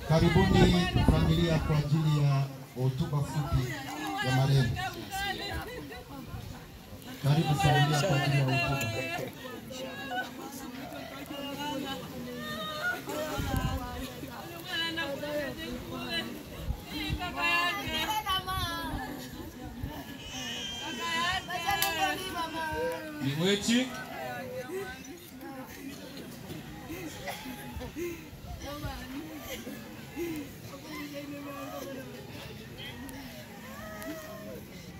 Karibuni familia kwa ajili ya hotuba fupi ya marehemu. Karibu familia kwa ajili ya hotuba. Miwechi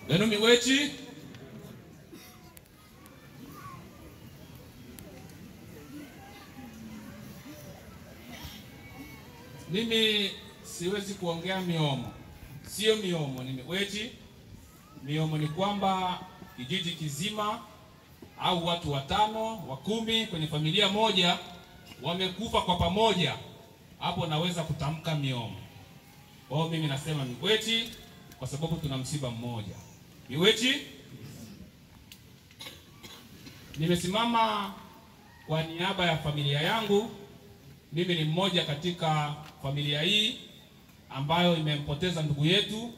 Neno Miwechi mimi siwezi kuongea miomo. Sio miomo, ni Miwechi. Miomo ni kwamba kijiji kizima au watu 5, 10 kwenye familia moja wamekufa kwa pamoja, hapo naweza kutamka miomo. Kwa hiyo mimi nasema Miwechi kwa sababu tuna msiba mmoja. Miwechi, nimesimama kwa niaba ya familia yangu. Mimi ni mmoja katika familia hii ambayo imempoteza ndugu yetu.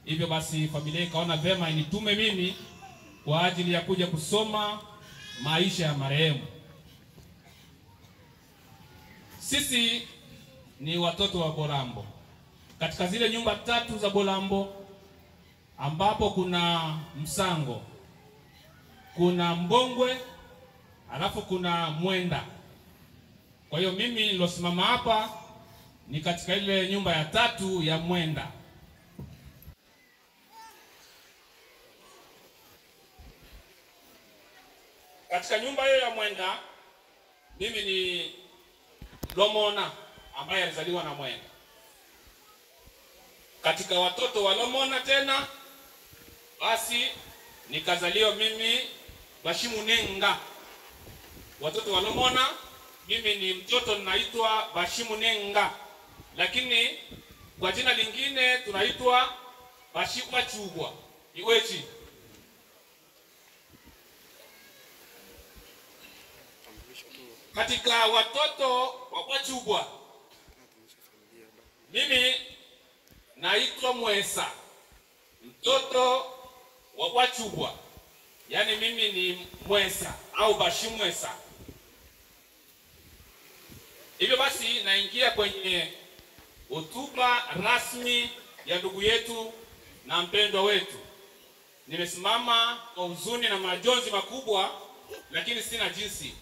Hivyo basi familia ikaona vema initume mimi kwa ajili ya kuja kusoma maisha ya marehemu. Sisi ni watoto wa Bolambo. Katika zile nyumba 3 za Bolambo ambapo kuna Msango, kuna Mbongwe, alafu kuna Mwenda. Kwa hiyo mimi nilosimama hapa ni katika ile nyumba ya 3 ya Mwenda. Katika nyumba hiyo ya Mwenda mimi ni Lomona ambaye alizaliwa na Mwenda. katika watoto walomona tena, basi nikazaliwa mimi Bashimunenga. Watoto walomona, mimi ni mtoto ninaitwa Bashimunenga, lakini kwa jina lingine tunaitwa Bashikwa Chubwa. Iwechi katika watoto wa Chubwa, mimi naitwa Mwesa, mtoto wa Chubwa. Yani mimi ni Mwesa au Bashimwesa. Hivyo basi naingia kwenye hotuba rasmi ya ndugu yetu na mpendwa wetu. Nimesimama kwa huzuni na majonzi makubwa, lakini sina jinsi.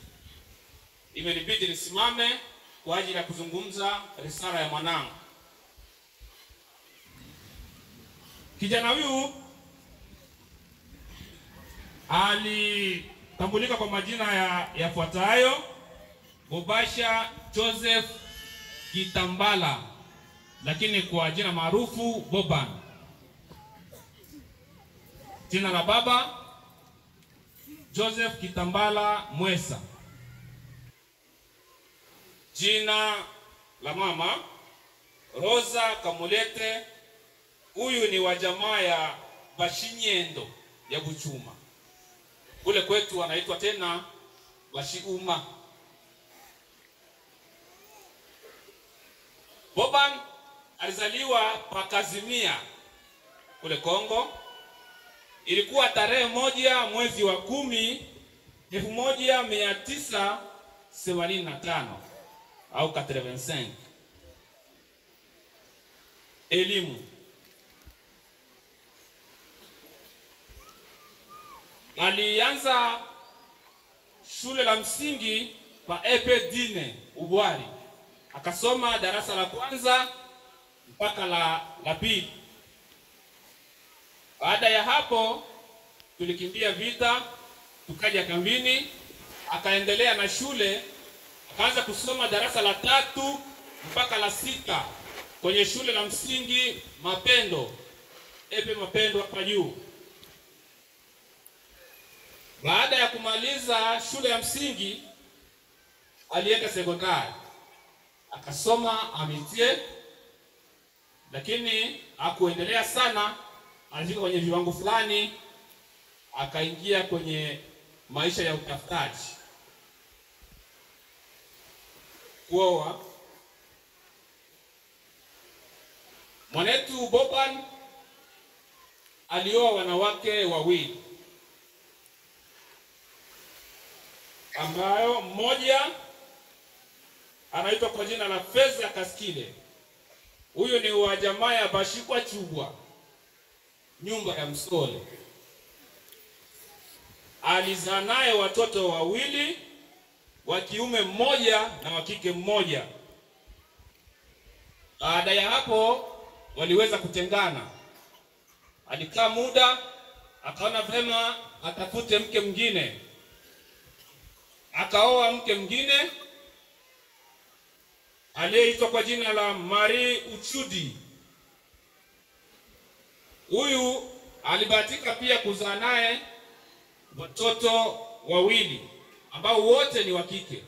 Imenibidi nisimame kwa ajili ya kuzungumza risala ya mwanangu. Kijana huyu alitambulika kwa majina yafuatayo: Bobasha Joseph Kitambala, lakini kwa jina maarufu Boban. Jina la baba Joseph Kitambala Mwesa. Jina la mama Rosa Kamulete. Huyu ni wa jamaa ya Bashinyendo ya Buchuma. Kule kwetu anaitwa tena Bashiuma. Boban alizaliwa Pakazimia kule Kongo. Ilikuwa tarehe 1 mwezi wa 10 1985 au 85. Elimu. Alianza shule la msingi pa Epedine Ubwari. Akasoma darasa la kwanza mpaka la pili. Baada ya hapo tulikimbia vita, tukaja kambini, akaendelea na shule, akaanza kusoma darasa la 3 mpaka la 6 kwenye shule la msingi Mapendo, Epe Mapendo hapa juu. Baada ya kumaliza shule ya msingi alienda sekondari. Akasoma Amitie, lakini hakuendelea sana. Alifika kwenye viwango fulani, akaingia kwenye maisha ya utafutaji, kuoa. Mwanetu Boban alioa wanawake wawili, ambayo mmoja anaitwa kwa jina la Feza Kaskile. Huyu ni wa jamaa ya Bashikwa Chubwa, nyumba ya Msole. Alizaa naye watoto wawili, wa kiume mmoja na wa kike mmoja. Baada ya hapo waliweza kutengana. Alikaa muda, akaona vema atafute mke mwingine. Akaoa mke mwingine aliyeitwa kwa jina la Marie Uchudi. Huyu alibahatika pia kuzaa naye watoto wawili ambao wote ni wa kike.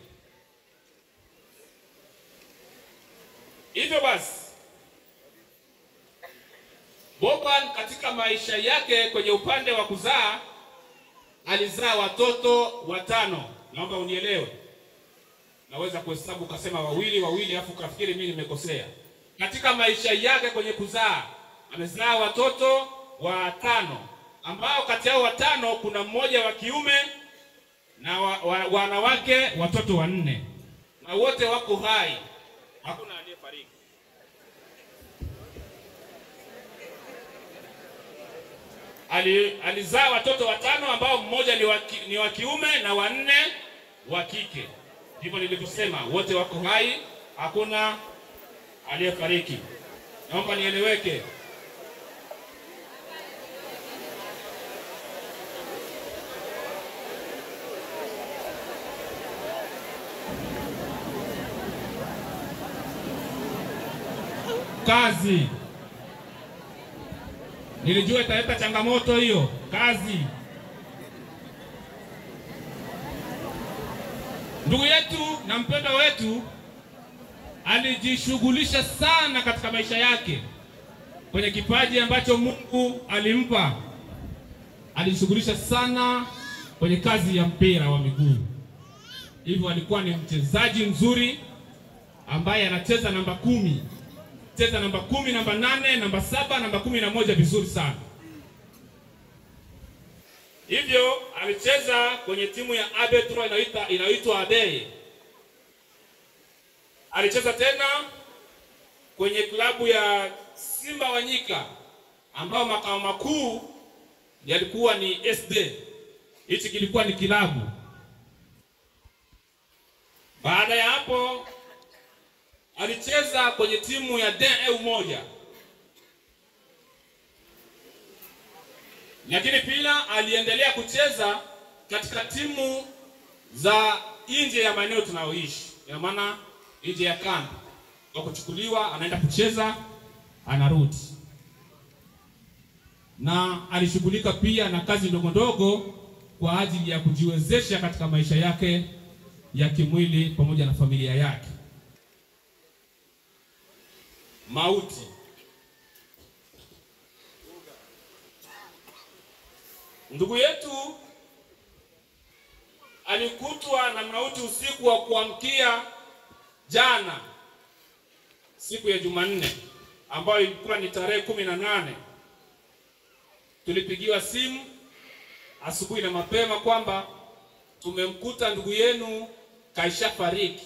Hivyo basi Boban katika maisha yake kwenye upande wa kuzaa alizaa watoto 5. Naomba unielewe. Naweza kuhesabu kasema wawili afu kafikiri mimi nimekosea. Katika maisha yake kwenye kuzaa amezaa watoto 5, ambao kati yao 5 kuna mmoja wa kiume na wanawake watoto 4, na wote wako hai, hakuna aliyefariki. Alizaa watoto 5 ambao mmoja ni wa kiume na 4 wa kike. Ndivyo nilivyosema, wote wako hai, hakuna aliyefariki. Naomba nieleweke. Kazi. Nilijua italeta changamoto hiyo kazi. Ndugu yetu na mpendwa wetu alijishughulisha sana katika maisha yake kwenye kipaji ambacho Mungu alimpa. Alijishughulisha sana kwenye kazi ya mpira wa miguu. Hivyo alikuwa ni mchezaji mzuri ambaye anacheza namba 10. Cheza namba 10, namba 8, namba 7, namba 11 vizuri sana. Hivyo alicheza kwenye timu ya Abetro inaitwa Adeye. Alicheza tena kwenye klabu ya Simba Wanyika ambao makao makuu yalikuwa ni SD. Hichi kilikuwa ni kilabu. Baada ya hapo alicheza kwenye timu ya DE1. Lakini pia aliendelea kucheza katika timu za nje ya maeneo tunayoishi. Kwa maana nje ya kambi. Kwa kuchukuliwa anaenda kucheza, anarudi. Na alishughulika pia na kazi ndogo ndogo kwa ajili ya kujiwezesha katika maisha yake ya kimwili pamoja na familia yake. Mauti. Ndugu yetu alikutwa na mauti usiku wa kuamkia jana, siku ya Jumanne ambayo ilikuwa ni tarehe 18. Tulipigiwa simu asubuhi na mapema kwamba tumemkuta ndugu yenu kaisha fariki.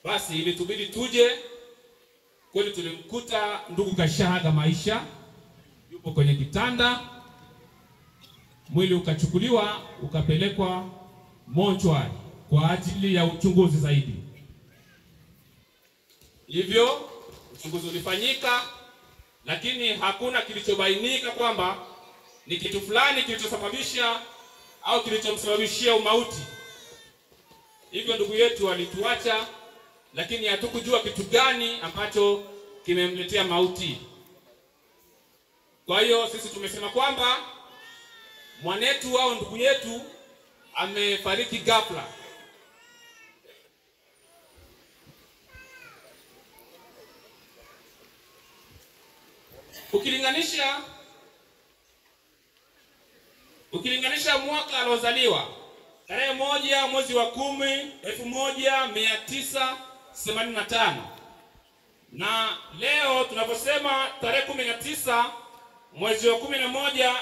Basi ilitubidi tuje. Kweli tulimkuta ndugu kashahaga maisha, yupo kwenye kitanda. Mwili ukachukuliwa ukapelekwa mochwari kwa ajili ya uchunguzi zaidi. Hivyo uchunguzi ulifanyika, lakini hakuna kilichobainika kwamba ni kitu fulani kilichosababisha au kilichomsababishia umauti. Hivyo ndugu yetu alituacha, lakini hatukujua kitu gani ambacho kimemletea mauti. Kwa hiyo sisi tumesema kwamba mwanetu au ndugu yetu amefariki ghafla. Ukilinganisha mwaka aliozaliwa tarehe 1 mwezi wa 10 1985 na leo tunaposema tarehe 19 mwezi wa 11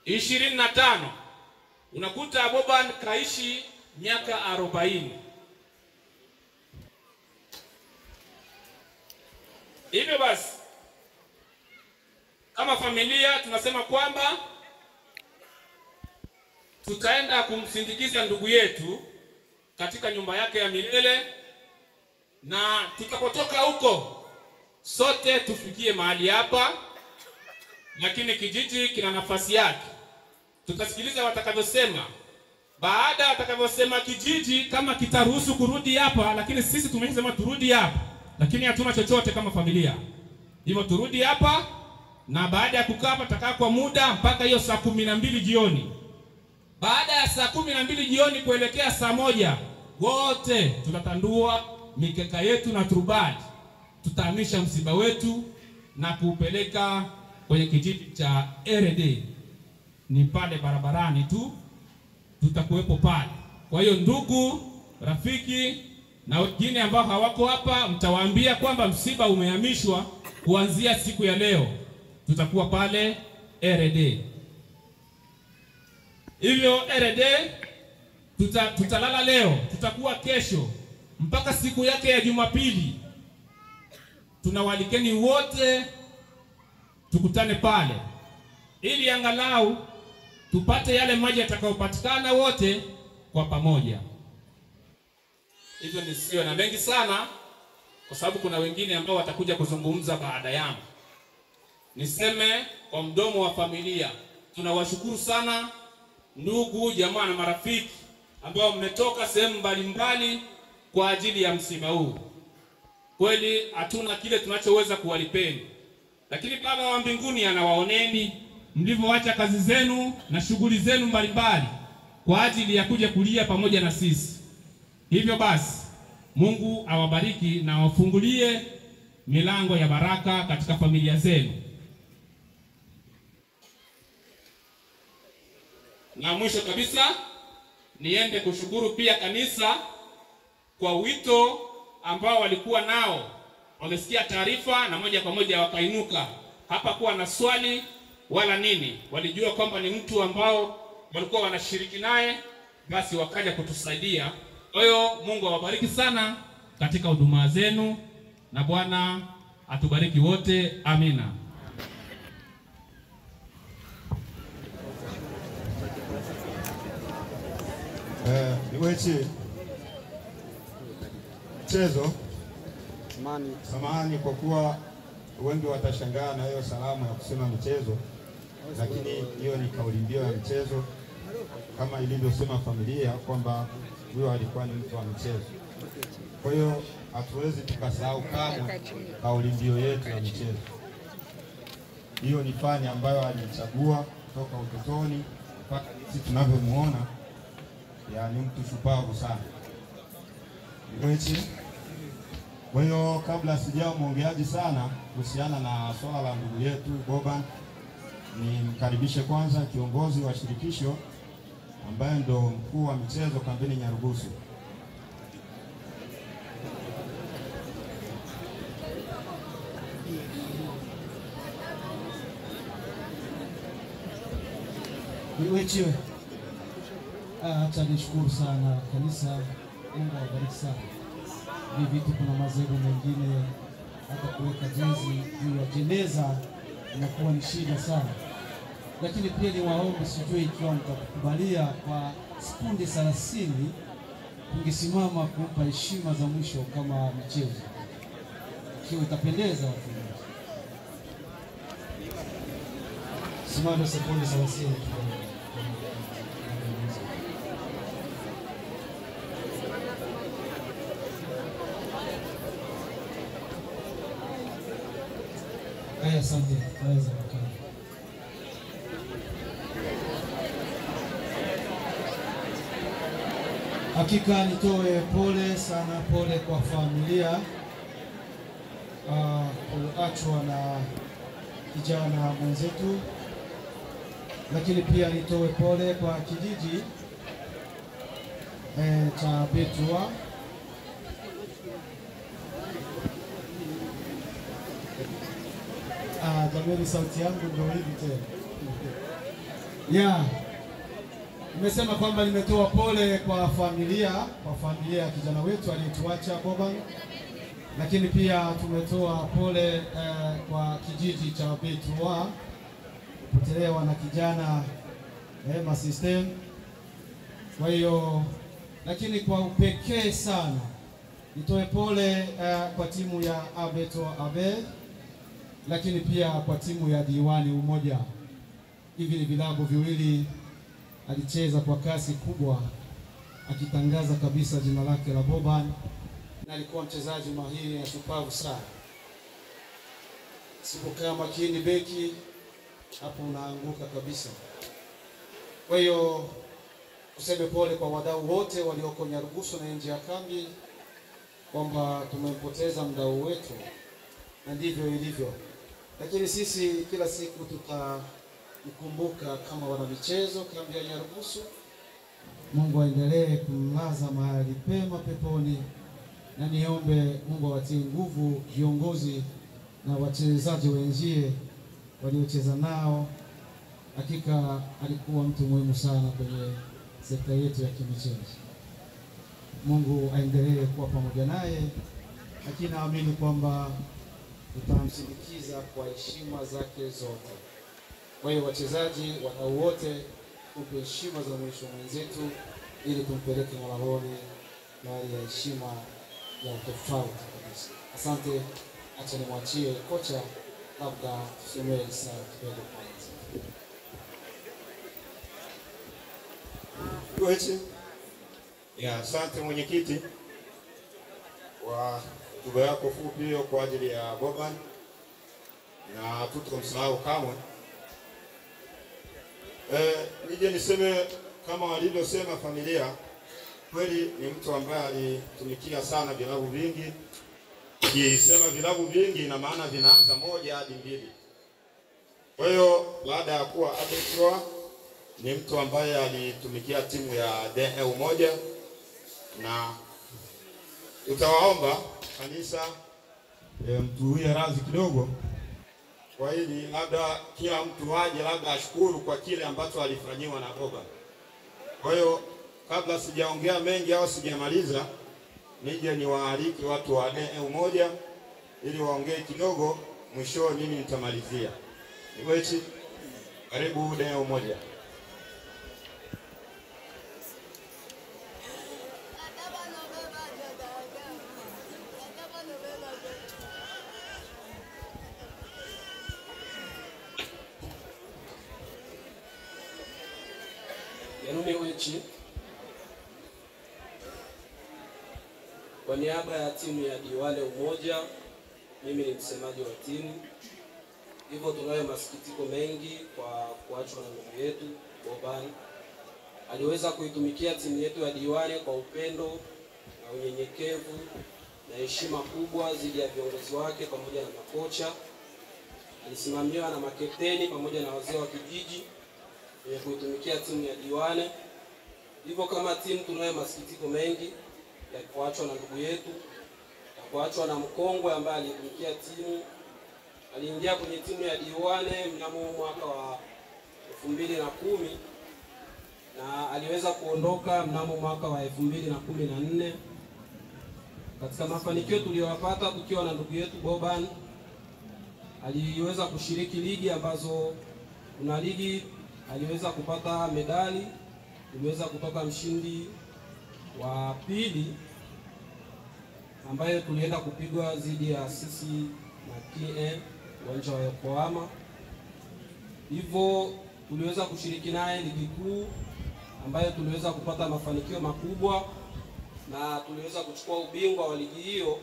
2025, unakuta Boban kaishi miaka 40. Hivyo basi kama familia tunasema kwamba tutaenda kumsindikiza ndugu yetu katika nyumba yake ya milele, na tutapotoka huko sote tufikie mahali hapa, lakini kijiji kina nafasi yake. Tutasikiliza watakavyosema. Baada atakavyosema kijiji kama kitaruhusu kurudi hapa, lakini sisi tumesema turudi hapa, lakini hatuna chochote kama familia. Hivyo turudi hapa, na baada ya kukaa hapa tutakaa kwa muda mpaka hiyo saa 12 jioni. Baada ya saa 12 jioni kuelekea saa 1, wote tutatandua mikeka yetu na turubali. Tutahamisha msiba wetu na kuupeleka kwenye kijiji cha RD. Ni pale barabarani tu, tutakuwepo pale. Kwa hiyo ndugu, rafiki na wengine ambao hawako hapa, mtawaambia kwamba msiba umehamishwa kuanzia siku ya leo. Tutakuwa pale RD. Hivyo RD tutalala leo, tutakuwa kesho mpaka siku yake ya Jumapili. Tunawalikeni wote tukutane pale ili angalau tupate yale maji yatakayopatikana wote kwa pamoja. Hivyo nisiwe na mengi sana kwa sababu kuna wengine ambao watakuja kuzungumza baada yangu. Niseme kwa mdomo wa familia, tunawashukuru sana ndugu, jamaa na marafiki ambao mmetoka sehemu mbalimbali kwa ajili ya msiba huu. Kweli hatuna kile tunachoweza kuwalipeni, lakini Baba wa mbinguni anawaoneni mlivyoacha kazi zenu na shughuli zenu mbalimbali kwa ajili ya kuja kulia pamoja na sisi. Hivyo basi, Mungu awabariki na awafungulie milango ya baraka katika familia zenu. Na mwisho kabisa, niende kushukuru pia kanisa kwa wito ambao walikuwa nao. Wamesikia taarifa na moja kwa moja wakainuka. Hapa kuwa na swali wala nini. Walijua kwamba ni mtu ambao walikuwa wanashiriki naye, basi wakaja kutusaidia. Kwa hiyo Mungu awabariki sana katika huduma zenu na Bwana atubariki wote. Amina. Niweche mchezo samahani kwa kuwa wengi watashangaa na hiyo salamu ya kusema michezo, lakini hiyo ni kauli mbiu ya mchezo kama ilivyosema familia kwamba huyo alikuwa ni mtu wa michezo. Kwa hiyo hatuwezi tukasahau kamwe kauli mbiu yetu ya michezo. Hiyo ni fani ambayo alichagua kutoka utotoni mpaka sisi tunavyomuona, ni mtu shupavu sana. Kwa hiyo kabla sijao mwongeaji sana kuhusiana na swala la ndugu yetu Boban, nimkaribishe kwanza kiongozi wa shirikisho ambaye ndo mkuu wa michezo kambini Nyarugusu. Niwechiwe. Acha nishukuru sana kanisa. Mungu awabariki sana. Ni vitu kuna mazebu mengine hata kuweka jezi juu ya jeneza inakuwa ni shida sana. Lakini pia ni waombe, sijui ikiwa mtakubalia kwa sekunde 30 tungesimama kumpa heshima za mwisho kama michezo. Ikiwa itapendeza watu. Simama sekunde 30. Asante, naweza kukaa. Hakika nitoe pole sana, pole kwa familia kuachwa na kijana mwenzetu, lakini pia nitoe pole kwa kijiji cha Betua. Jamani, sauti yangu ndio hivi tena. Nimesema kwamba nimetoa pole kwa familia ya kijana wetu aliyetuacha Boban, lakini pia tumetoa pole kwa kijiji cha Betua kupotelewa na kijana masystem. Kwa hiyo, lakini kwa upekee sana nitoe pole kwa timu ya Betua Abe, lakini pia kwa timu ya Diwani Umoja. Hivi ni vilabu viwili alicheza kwa kasi kubwa akitangaza kabisa jina lake la Boban, na alikuwa mchezaji mahiri na shupavu sana. Sipokaa makini beki hapo unaanguka kabisa. Kwa hiyo kuseme pole kwa wadau wote walioko Nyarugusu na nje ya kambi kwamba tumempoteza mdau wetu, na ndivyo ilivyo. Lakini sisi kila siku tutamkumbuka kama wana michezo kambi ya Nyarugusu. Mungu aendelee kumlaza mahali pema peponi, na niombe Mungu awatie nguvu viongozi na wachezaji wenzie waliocheza nao. Hakika alikuwa mtu muhimu sana kwenye sekta yetu ya kimichezo. Mungu aendelee kuwa pamoja naye, lakini naamini kwamba tutamsindikiza kwa heshima zake zote. Kwa hiyo wachezaji, wadau wote, tupe heshima za mwisho mwenzetu ili tumpeleke malangoni na ya heshima ya tofauti kabisa. Asante. Acha nimwachie kocha labda tusomee risala kidogo kwanza. Asante mwenyekiti kwa hotuba yako fupi hiyo kwa ajili ya Boban. na tutomsahau kamwe. Nije niseme kama walivyosema familia, kweli ni mtu ambaye alitumikia sana vilabu vingi. Kisema vilabu vingi ina maana vinaanza 1 hadi 2. Kwa hiyo baada ya kuwa Abetroa ni mtu ambaye alitumikia timu ya DE Umoja, na utawaomba kanisa mtuwie radhi kidogo kwa hili, labda kila mtu waje labda ashukuru kwa kile ambacho alifanyiwa na Boban. Kwa hiyo kabla sijaongea mengi au sijamaliza, nije niwaalike watu wa DE Umoja ili waongee kidogo, mwisho mimi nitamalizia. Niwechi, karibu DE Umoja. Wechi, kwa niaba ya timu ya Diwale Umoja, mimi ni msemaji wa timu. Hivyo tunayo masikitiko mengi kwa kuachwa na ndugu yetu Boban. Aliweza kuitumikia timu yetu ya Diwale kwa upendo na unyenyekevu na heshima kubwa dhidi ya viongozi wake pamoja na makocha. Alisimamiwa na makapteni pamoja na wazee wa kijiji ya kuitumikia timu ya Diwale. Hivyo kama timu tunayo masikitiko mengi ya kuachwa na ndugu yetu, ya kuachwa na mkongwe ambaye alitumikia timu. Aliingia kwenye timu ya Diwale mnamo mwaka wa 2010 na aliweza kuondoka mnamo mwaka wa 2014. Katika mafanikio tuliyopata tukiwa na ndugu yetu Boban, aliweza kushiriki ligi ambazo kuna ligi aliweza kupata medali, aliweza kutoka mshindi wa 2 ambayo tulienda kupigwa dhidi ya sisi na KN uwanja wa Yokohama. Hivyo tuliweza kushiriki naye ligi kuu ambayo tuliweza kupata mafanikio makubwa na tuliweza kuchukua ubingwa wa ligi hiyo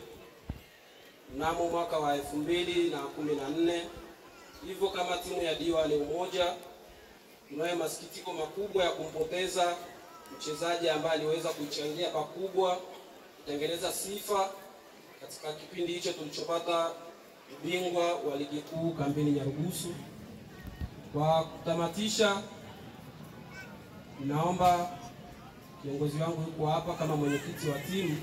mnamo mwaka wa 2014. Hivyo kama timu ya Diwale Umoja tunayo masikitiko makubwa ya kumpoteza mchezaji ambaye aliweza kuchangia pakubwa kutengeneza sifa katika kipindi hicho tulichopata ubingwa wa ligi kuu kambini Nyarugusu. Kwa kutamatisha, naomba kiongozi wangu yuko hapa kama mwenyekiti wa timu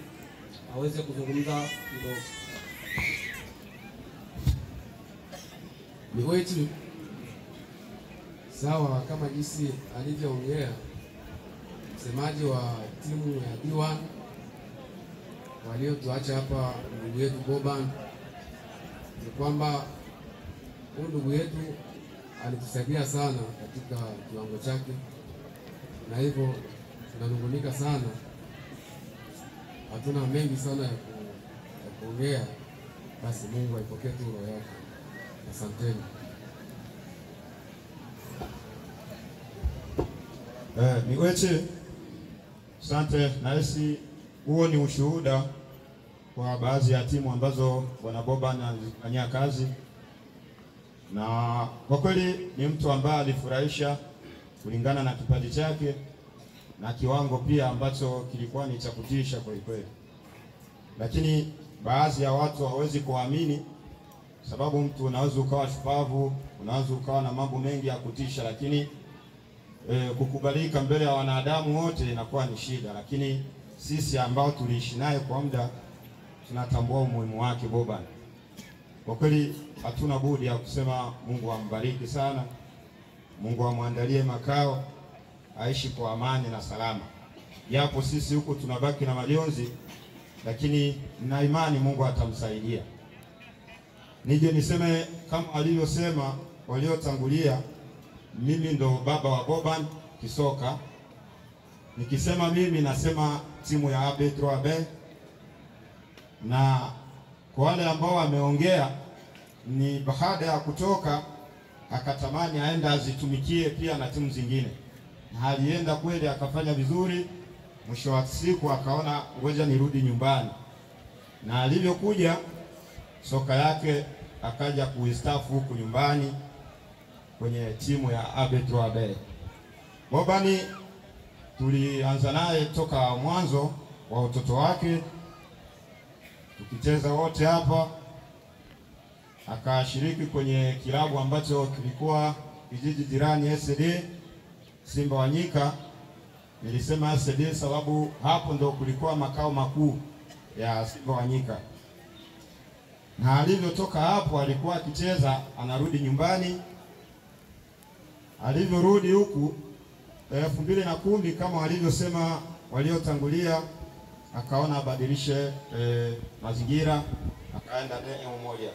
aweze kuzungumza kidogo. Ni wetu sawa kama jinsi alivyoongea msemaji wa timu ya D1 waliotuacha hapa ndugu yetu Boban, ni kwamba huyu ndugu yetu alitusaidia sana katika kiwango chake, na hivyo tunanungunika sana. Hatuna mengi sana ya kuongea, basi Mungu aipokee tu roho yake. Asanteni. Miweche, asante. Nahisi huo ni ushuhuda kwa baadhi ya timu ambazo bwana Boban anazifanyia kazi, na kwa kweli ni mtu ambaye alifurahisha kulingana na kipaji chake na kiwango pia ambacho kilikuwa ni cha kutisha kweli kweli. Lakini baadhi ya watu hawezi kuamini, sababu mtu unaweza ukawa shupavu, unaweza ukawa na mambo mengi ya kutisha, lakini kukubalika mbele ya wanadamu wote inakuwa ni shida. Lakini sisi ambao tuliishi naye kwa muda tunatambua umuhimu wake Boban. Kwa kweli hatuna budi ya kusema Mungu ambariki sana, Mungu amwandalie makao, aishi kwa amani na salama. Japo sisi huko tunabaki na majonzi, lakini na imani Mungu atamsaidia. Nije niseme kama alivyosema waliotangulia, mimi ndo baba wa Boban kisoka. Nikisema mimi nasema timu ya Abetroa B, na kwa wale ambao wameongea ni baada ya kutoka akatamani aenda azitumikie pia na timu zingine, na alienda kweli akafanya vizuri. Mwisho wa siku akaona ngoja nirudi nyumbani, na alivyokuja soka yake akaja kuistaafu huku nyumbani kwenye timu ya AB3AB. Boban tulianza naye toka mwanzo wa utoto wake, tukicheza wote hapa. Akashiriki kwenye kilabu ambacho kilikuwa kijiji jirani SD Simba Wanyika. Nilisema SD sababu hapo ndo kulikuwa makao makuu ya Simba Wanyika, na alivyotoka hapo alikuwa akicheza anarudi nyumbani. Alivyorudi huku 2010 kama walivyosema waliotangulia, akaona abadilishe mazingira, akaenda eneo moja.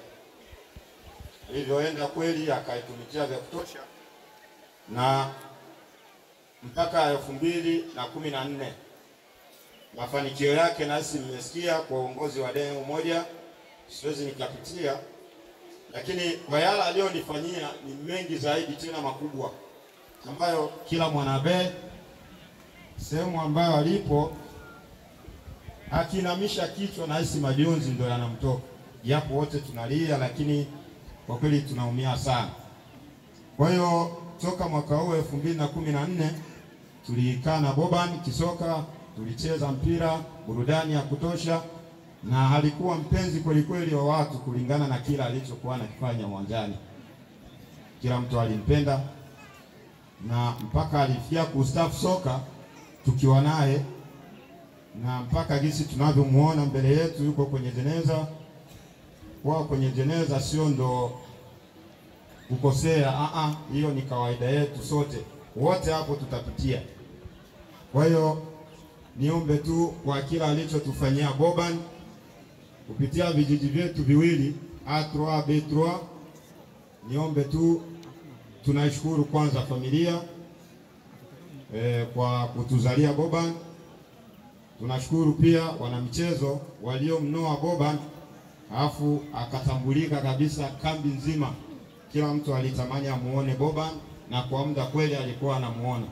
Alivyoenda kweli akaitumikia vya kutosha, na mpaka 2014 mafanikio yake nasi mmesikia kwa uongozi wa eneo moja, siwezi nikapitia, lakini kwa yale aliyonifanyia ni mengi zaidi tena makubwa, ambayo kila mwanabe sehemu ambayo alipo akinamisha kichwa na hisi majonzi ndio yanamtoka, japo wote tunalia, lakini kwa kweli tunaumia sana. Kwa hiyo toka mwaka huu 2014 tulikaa na Boban kisoka, tulicheza mpira, burudani ya kutosha, na alikuwa mpenzi kweli kweli wa watu kulingana na kila alichokuwa anakifanya uwanjani. Kila mtu alimpenda, na mpaka alifikia kustaafu soka tukiwa naye, na mpaka jinsi tunavyomuona mbele yetu yuko kwenye jeneza. Kwa kwenye jeneza sio ndo kukosea, hiyo ni kawaida yetu, sote wote hapo tutapitia. Kwa hiyo niombe tu kwa kila alichotufanyia Boban kupitia vijiji vyetu viwili A3 B3, niombe tu, tunashukuru kwanza familia kwa kutuzalia Boban. Tunashukuru pia wanamichezo waliomnoa Boban, alafu akatambulika kabisa kambi nzima. Kila mtu alitamani amuone Boban, na kwa muda kweli alikuwa anamuona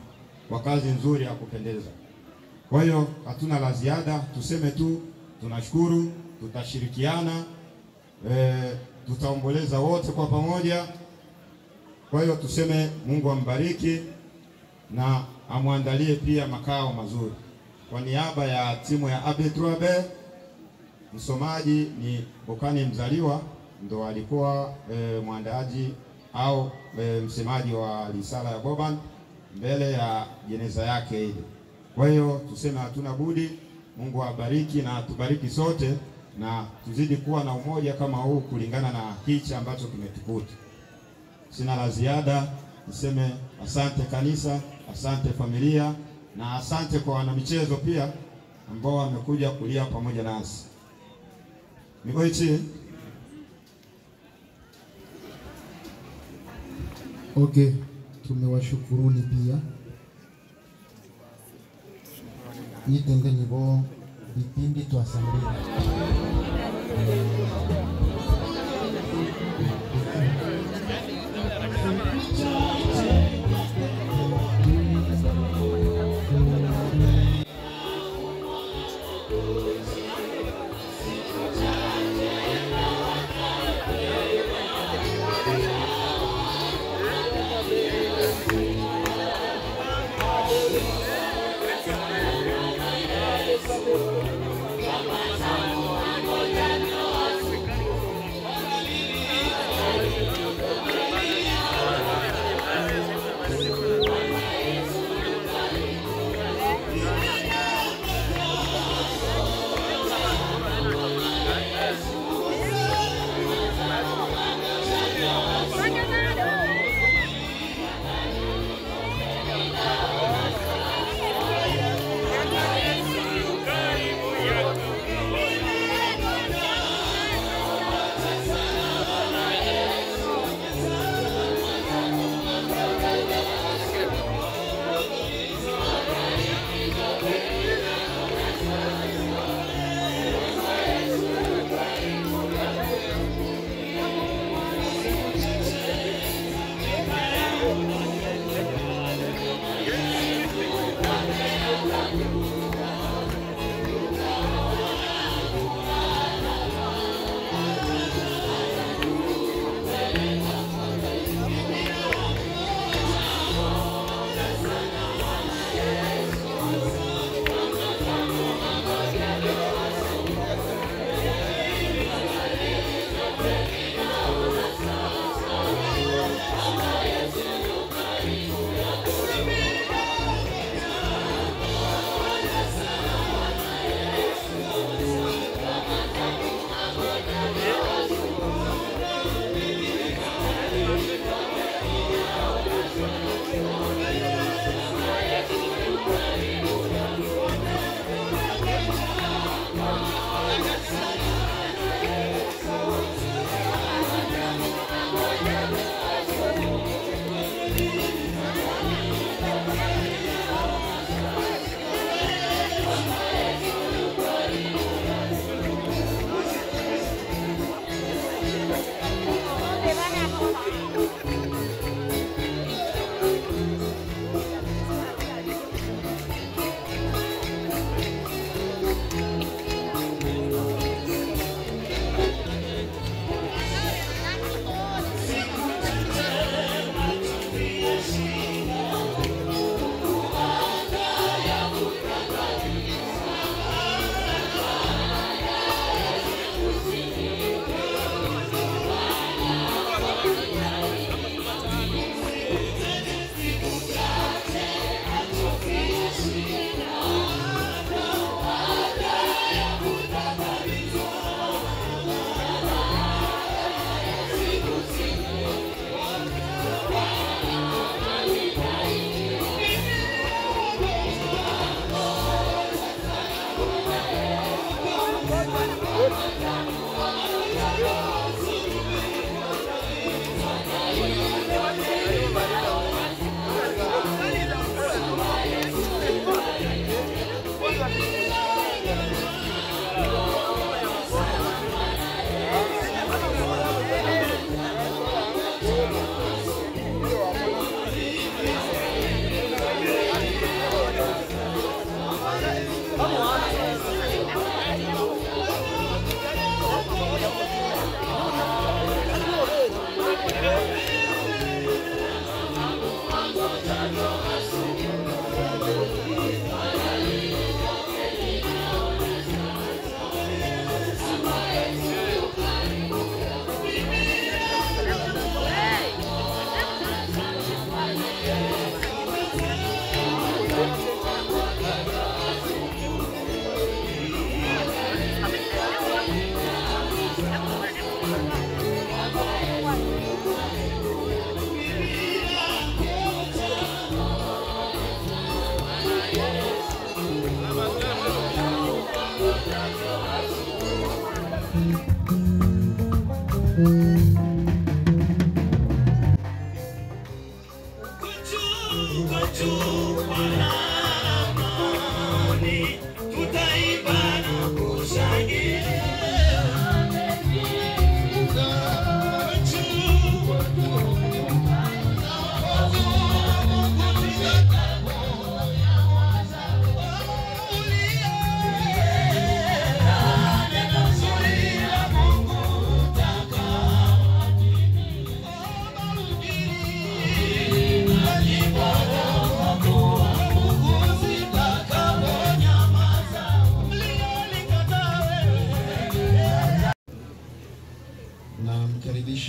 kwa kazi nzuri ya kupendeza. Kwa hiyo hatuna la ziada, tuseme tu tunashukuru, tutashirikiana, tutaomboleza wote kwa pamoja. Kwa hiyo tuseme Mungu ambariki na amwandalie pia makao mazuri. Kwa niaba ya timu ya AB3AB, msomaji ni Bokani Mzaliwa, ndo alikuwa mwandaaji au msemaji wa risala ya Boban mbele ya jeneza yake ile. Kwa hiyo tuseme hatuna budi, Mungu abariki na tubariki sote, na tuzidi kuwa na umoja kama huu kulingana na hichi ambacho kimetukuta. Sina la ziada, niseme asante kanisa, asante familia, na asante kwa wanamichezo pia ambao wamekuja kulia pamoja nasi. Mikoichi. Okay, tumewashukuruni pia. Nitende nibo vipindi twasambira.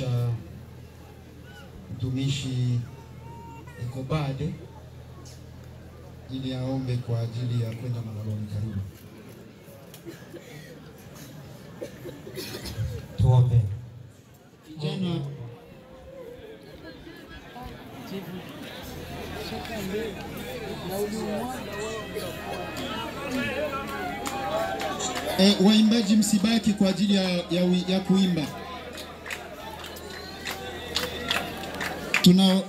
kumkaribisha mtumishi Ekobade ili aombe kwa ajili ya kwenda mamaloni. Karibu. Tuombe. Kijana waimbaji msibaki kwa ajili ya kuimba.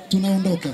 Tunaondoka.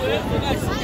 Napendeza.